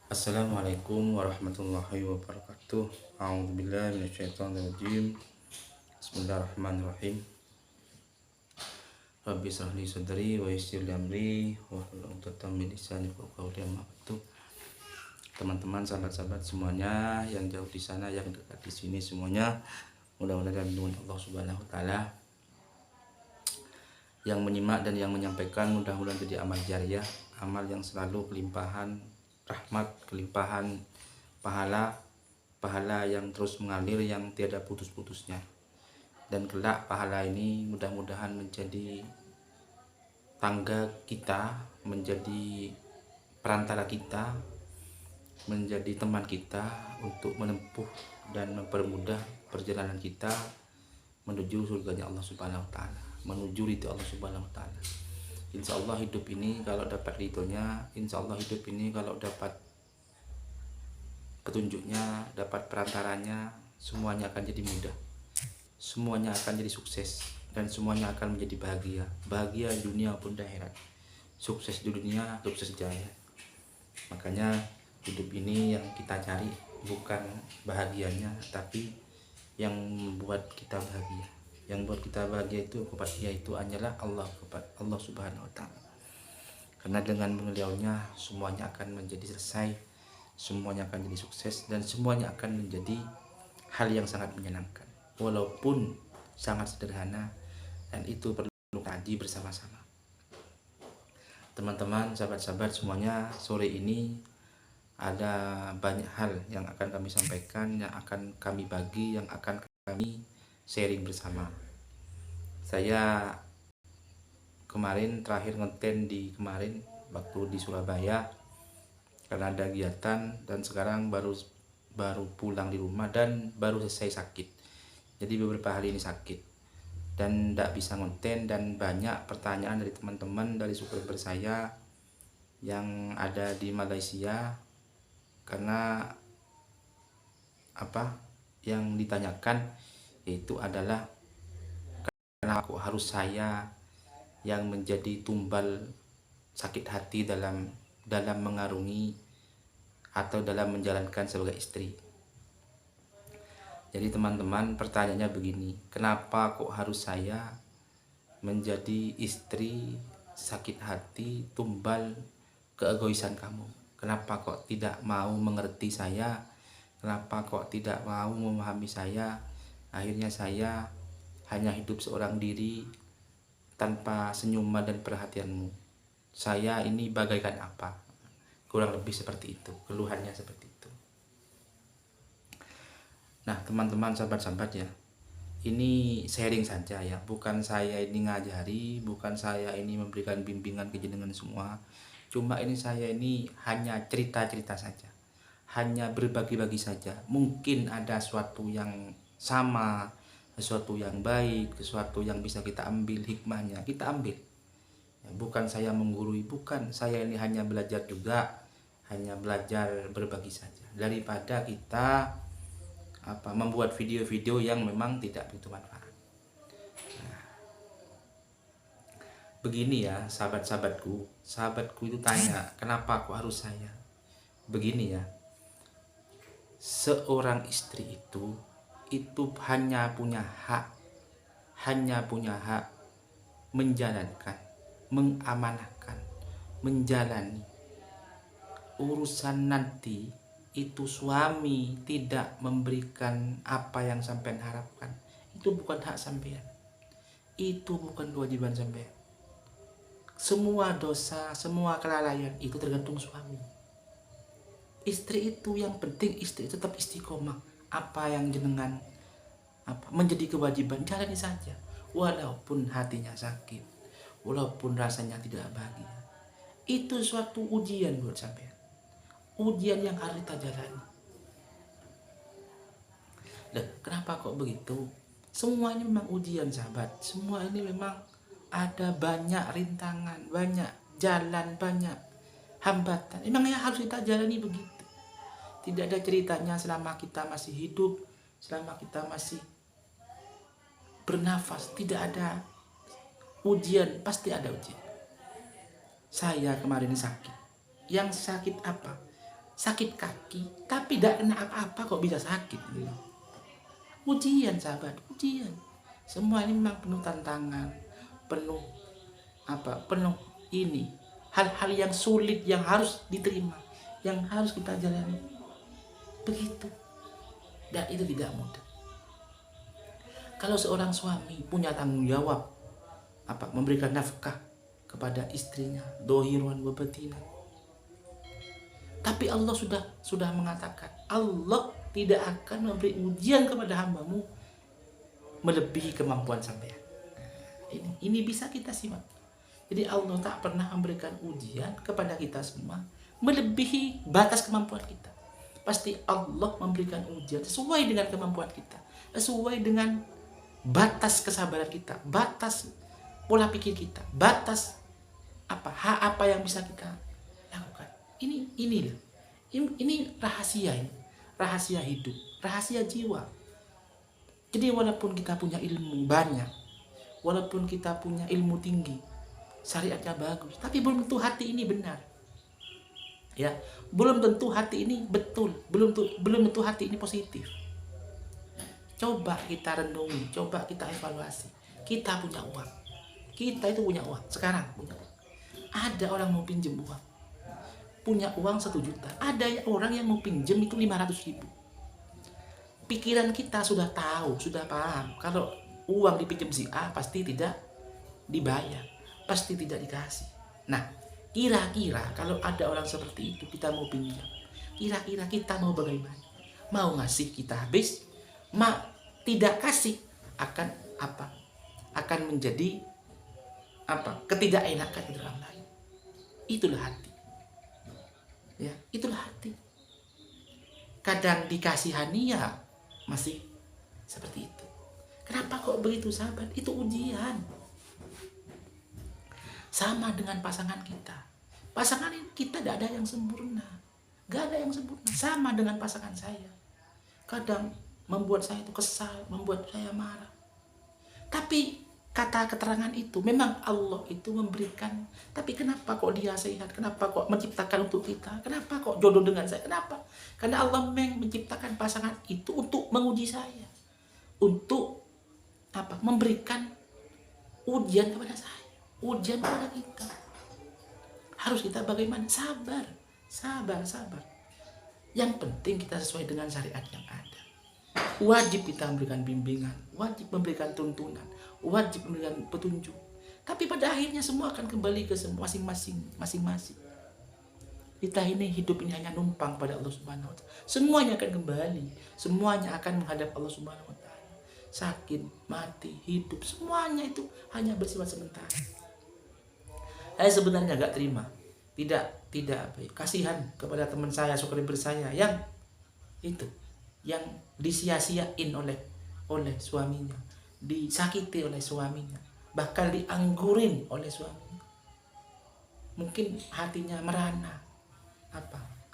Assalamualaikum warahmatullahi wabarakatuh. A'udzubillahi minasyaitonirrajim. Bismillahirrahmanirrahim. Rabbi shrah li sadri wa yassir li amri wahlul 'uqdatam min lisani yafqahu qawli. Teman-teman, sahabat-sahabat semuanya yang jauh di sana, yang dekat di sini semuanya, mudah-mudahan dengan Allah Subhanahu wa taala yang menyimak dan yang menyampaikan mudah-mudahan jadi amal jariah, amal yang selalu kelimpahan rahmat, kelimpahan pahala yang terus mengalir, yang tiada putus-putusnya. Dan kelak pahala ini mudah-mudahan menjadi tangga kita, menjadi perantara kita, menjadi teman kita untuk menempuh dan mempermudah perjalanan kita menuju surganya Allah Subhanahu wa taala, menuju ridho Allah Subhanahu wa taala. Insya Allah hidup ini kalau dapat ridhonya, insya Allah hidup ini kalau dapat petunjuknya, dapat perantaranya, semuanya akan jadi mudah, semuanya akan jadi sukses, dan semuanya akan menjadi bahagia dunia pun akhirat, sukses di dunia, sukses di akhirat. Makanya hidup ini yang kita cari bukan bahagianya, tapi yang membuat kita bahagia. Yang buat kita bahagia itu yaitu hanyalah Allah Subhanahu wa taala. Karena dengan beliaunya semuanya akan menjadi selesai, semuanya akan jadi sukses, dan semuanya akan menjadi hal yang sangat menyenangkan. Walaupun sangat sederhana, dan itu perlu kaji bersama-sama. Teman-teman, sahabat-sahabat semuanya, sore ini ada banyak hal yang akan kami sampaikan, yang akan kami bagi, yang akan kami sharing bersama. Saya kemarin terakhir ngeten waktu di Surabaya karena ada kegiatan, dan sekarang baru pulang di rumah dan baru selesai sakit. Jadi beberapa hari ini sakit dan tidak bisa ngonten, dan banyak pertanyaan dari teman-teman, dari subscriber saya yang ada di Malaysia. Karena yang ditanyakan itu adalah kenapa kok harus saya yang menjadi tumbal sakit hati dalam mengarungi atau dalam menjalankan sebagai istri. Jadi teman-teman, pertanyaannya begini, kenapa kok harus saya menjadi istri sakit hati, tumbal keegoisan kamu? Kenapa kok tidak mau mengerti saya? Kenapa kok tidak mau memahami saya? Akhirnya saya hanya hidup seorang diri tanpa senyuman dan perhatianmu. Saya ini bagaikan apa? Kurang lebih seperti itu, keluhannya seperti itu. Nah teman-teman, sahabat-sahabat ya, ini sharing saja ya, bukan saya ini ngajari, bukan saya ini memberikan bimbingan ke jenengan semua. Cuma ini saya ini hanya cerita-cerita saja, hanya berbagi-bagi saja. Mungkin ada sesuatu yang sama, sesuatu yang baik, sesuatu yang bisa kita ambil hikmahnya, kita ambil. Ya, bukan saya menggurui, bukan, saya ini hanya belajar juga, hanya belajar berbagi saja. Daripada kita membuat video-video yang memang tidak begitu manfaat. Begini ya sahabatku itu tanya, kenapa aku harus saya? Begini ya, seorang istri itu hanya punya hak menjalankan, mengamanahkan, menjalani urusan nanti. Itu suami tidak memberikan apa yang sampean harapkan, itu bukan hak sampean, itu bukan kewajiban sampean. Semua dosa, semua kelalaian itu tergantung suami. Istri itu yang penting, istri tetap istiqomah. Apa yang jenengan menjadi kewajiban, jalani saja. Walaupun hatinya sakit, walaupun rasanya tidak bahagia, itu suatu ujian buat sampean, ujian yang harus kita jalani. Nah, kenapa kok begitu? Semua ini memang ujian sahabat, semua ini memang ada banyak rintangan, banyak jalan, banyak hambatan. Emangnya harus kita jalani begitu. Tidak ada ceritanya selama kita masih hidup, selama kita masih bernafas, tidak ada ujian, pasti ada ujian. Saya kemarin sakit, Yang sakit apa? Sakit kaki, tapi tidak kena apa-apa kok bisa sakit. Ujian sahabat, ujian. Semua ini memang penuh tantangan, penuh penuh ini hal-hal yang sulit yang harus diterima, yang harus kita jalani. Begitu. Dan itu tidak mudah. Kalau seorang suami punya tanggung jawab memberikan nafkah kepada istrinya, dohiran wa batinan. Tapi Allah sudah mengatakan, Allah tidak akan memberi ujian kepada hambamu melebihi kemampuan sampean. Ini bisa kita simak. Jadi Allah tak pernah memberikan ujian kepada kita semua melebihi batas kemampuan kita. Pasti Allah memberikan ujian sesuai dengan kemampuan kita, sesuai dengan batas kesabaran kita, batas pola pikir kita, batas apa yang bisa kita lakukan. Ini rahasia hidup, rahasia jiwa. Jadi walaupun kita punya ilmu banyak, walaupun kita punya ilmu tinggi, syariatnya bagus, tapi belum tentu hati ini benar. Ya, belum tentu hati ini betul, belum tentu hati ini positif. Coba kita renungi, coba kita evaluasi. Kita punya uang, kita itu punya uang sekarang, punya uang. Ada orang mau pinjam uang, punya uang 1 juta. Ada orang yang mau pinjam itu 500.000. Pikiran kita sudah tahu, sudah paham kalau uang dipinjam si A pasti tidak dibayar, pasti tidak dikasih. Nah, kira-kira kalau ada orang seperti itu kita mau pinjam, kira-kira kita mau bagaimana? Mau ngasih kita habis, tidak kasih akan akan menjadi ketidakenakan di orang lain. Itulah hati. Ya, itulah hati. Kadang dikasihani ya masih seperti itu. Kenapa kok begitu sahabat? Itu ujian. Sama dengan pasangan kita. Pasangan kita tidak ada yang sempurna. Gak ada yang sempurna. Sama dengan pasangan saya. Kadang membuat saya itu kesal, membuat saya marah. Tapi kata keterangan itu memang Allah itu memberikan. Tapi kenapa kok dia sehat? Kenapa kok menciptakan untuk kita? Kenapa kok jodoh dengan saya? Kenapa? Karena Allah menciptakan pasangan itu untuk menguji saya. Untuk memberikan ujian kepada saya. Ujian kepada kita. Harus kita bagaimana? Sabar. Yang penting kita sesuai dengan syariat yang ada. Wajib kita memberikan bimbingan, wajib memberikan tuntunan, wajib memberikan petunjuk. Tapi pada akhirnya semua akan kembali ke masing-masing. Kita ini hidup ini hanya numpang pada Allah Subhanahu wa taala. Semuanya akan kembali, semuanya akan menghadap Allah Subhanahu wa taala. Sakit, mati, hidup, semuanya itu hanya bersifat sementara. Saya sebenarnya gak terima, tidak kasihan kepada teman saya, subscriber saya yang disia-siain oleh suaminya, disakiti oleh suaminya, bahkan dianggurin oleh suaminya. Mungkin hatinya merana,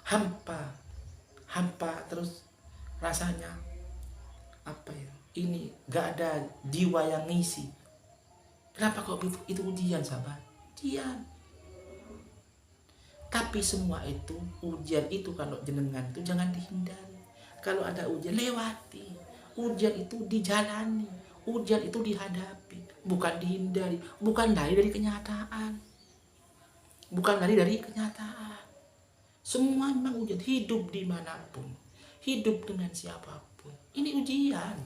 hampa terus rasanya ini gak ada jiwa yang ngisi. Kenapa kok itu ujian sahabat? Ujian. Tapi semua itu, ujian itu kalau jenengan itu jangan dihindari. Kalau ada ujian, lewati. Ujian itu dijalani. Ujian itu dihadapi. Bukan dihindari. Bukan lari dari kenyataan. Semua memang ujian. Hidup dimanapun. Hidup dengan siapapun. Ini ujian.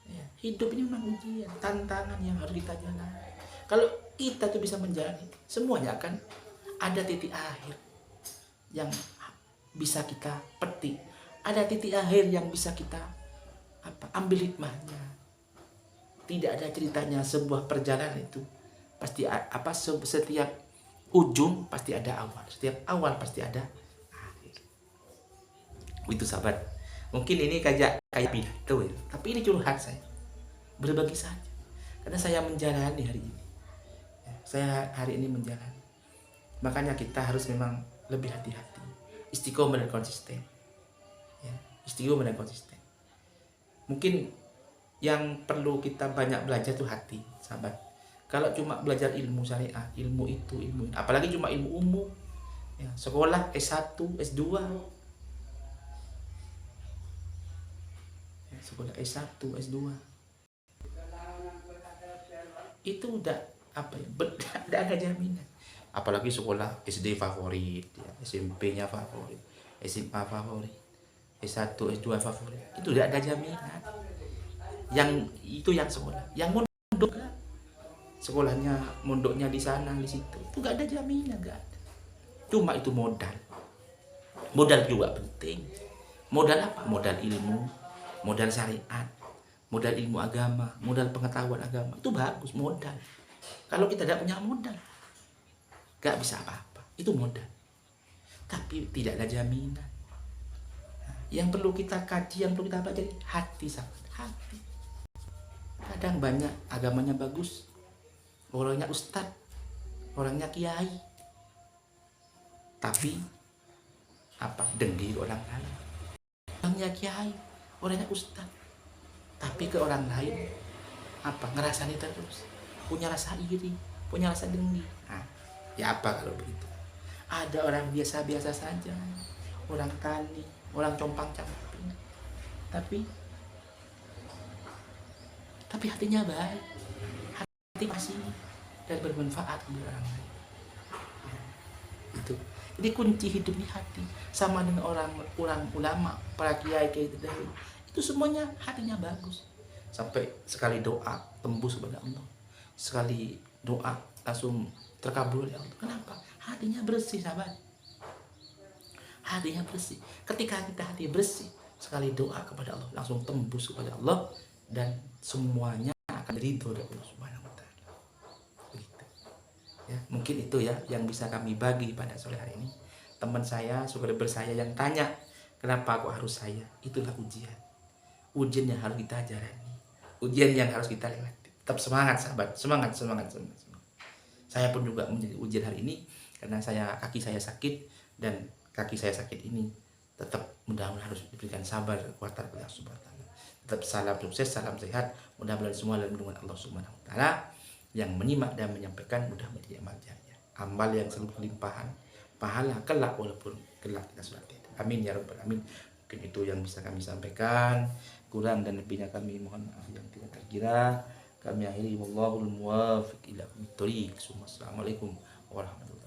Ya, hidup ini memang ujian. Tantangan yang harus kita jalani. Kalau kita tuh bisa menjalani, semuanya akan ada titik akhir yang bisa kita petik. Ada titik akhir yang bisa kita ambil hikmahnya. Tidak ada ceritanya sebuah perjalanan itu pasti setiap ujung pasti ada awal. Setiap awal pasti ada akhir. Itu sahabat. Mungkin ini kayak pidato ya, tapi ini curhat saya. Berbagi saja. Karena saya menjalani hari ini. Saya hari ini menjalani. Makanya kita harus memang lebih hati-hati. Istiqomah dan konsisten. Ya, istiqomah dan konsisten. Mungkin yang perlu kita banyak belajar itu hati, sahabat. Kalau cuma belajar ilmu syariah, ilmu itu, apalagi cuma ilmu umum, Ya, sekolah S1, S2, ya, sekolah S1, S2 itu udah apa ya, udah ada jaminan. Apalagi sekolah SD favorit, ya, SMP-nya favorit, SMA favorit, S1, S2 favorit, itu udah ada jaminan. Yang itu yang sekolah, yang mondok sekolahnya mondoknya di sana di situ, itu gak ada jaminan, gak ada. Cuma itu modal. Modal juga penting. Modal apa? Modal ilmu, modal syariat, modal ilmu agama, modal pengetahuan agama. Itu bagus modal. Kalau kita tidak punya modal, gak bisa apa-apa. Itu modal. Tapi tidak ada jaminan. Yang perlu kita kaji, yang perlu kita baca, hati, sahabat, hati. Kadang banyak agamanya bagus, orangnya ustadz, orangnya kiai, tapi apa, dengki orang lain. Orangnya kiai, orangnya ustadz, tapi ke orang lain apa, ngerasani terus, punya rasa iri, punya rasa dengki. Nah, ya apa kalau begitu? Ada orang biasa-biasa saja, orang tani, orang compang-camping, tapi hatinya baik, hati masih dan bermanfaat bagi orang lain. Itu. Jadi kunci hidup di hati. Sama dengan orang ulama, para kiai kayak gitu. Itu semuanya hatinya bagus. Sampai sekali doa tembus kepada Allah. Sekali doa langsung terkabul oleh Allah. Kenapa? Hatinya bersih, sahabat. Hatinya bersih. Ketika kita hati bersih, sekali doa kepada Allah langsung tembus kepada Allah dan semuanya akan ridho dari Allah Subhanahu wa taala. Begitu. Ya, mungkin itu ya yang bisa kami bagi pada sore hari ini. Teman saya, subscriber saya yang tanya, kenapa kok harus saya? Itulah ujian. Ujian yang harus kita jalani. Ujian yang harus kita lewati. Tetap semangat, sahabat. Semangat. Saya pun juga menjadi ujian hari ini karena kaki saya sakit, dan kaki saya sakit ini tetap mudah-mudahan harus diberikan sabar kekuatan oleh Allah Subhanahu wa taala. Tetap salam sukses, salam sehat. Mudah-mudahan semua dalam lindungan Allah Subhanahu wa taala. Yang menyimak dan menyampaikan mudah menjadi amal jariah. Amal yang selalu kelimpahan pahala kelak walaupun kelak kita sudah tidak. Amin ya rabbal alamin. Mungkin itu yang bisa kami sampaikan. Kurang dan lebihnya kami mohon maaf yang tidak terkira. Kami akhiri wallahul muwaffiq ila aqwamit thoriq. Assalamualaikum warahmatullahi wabarakatuh.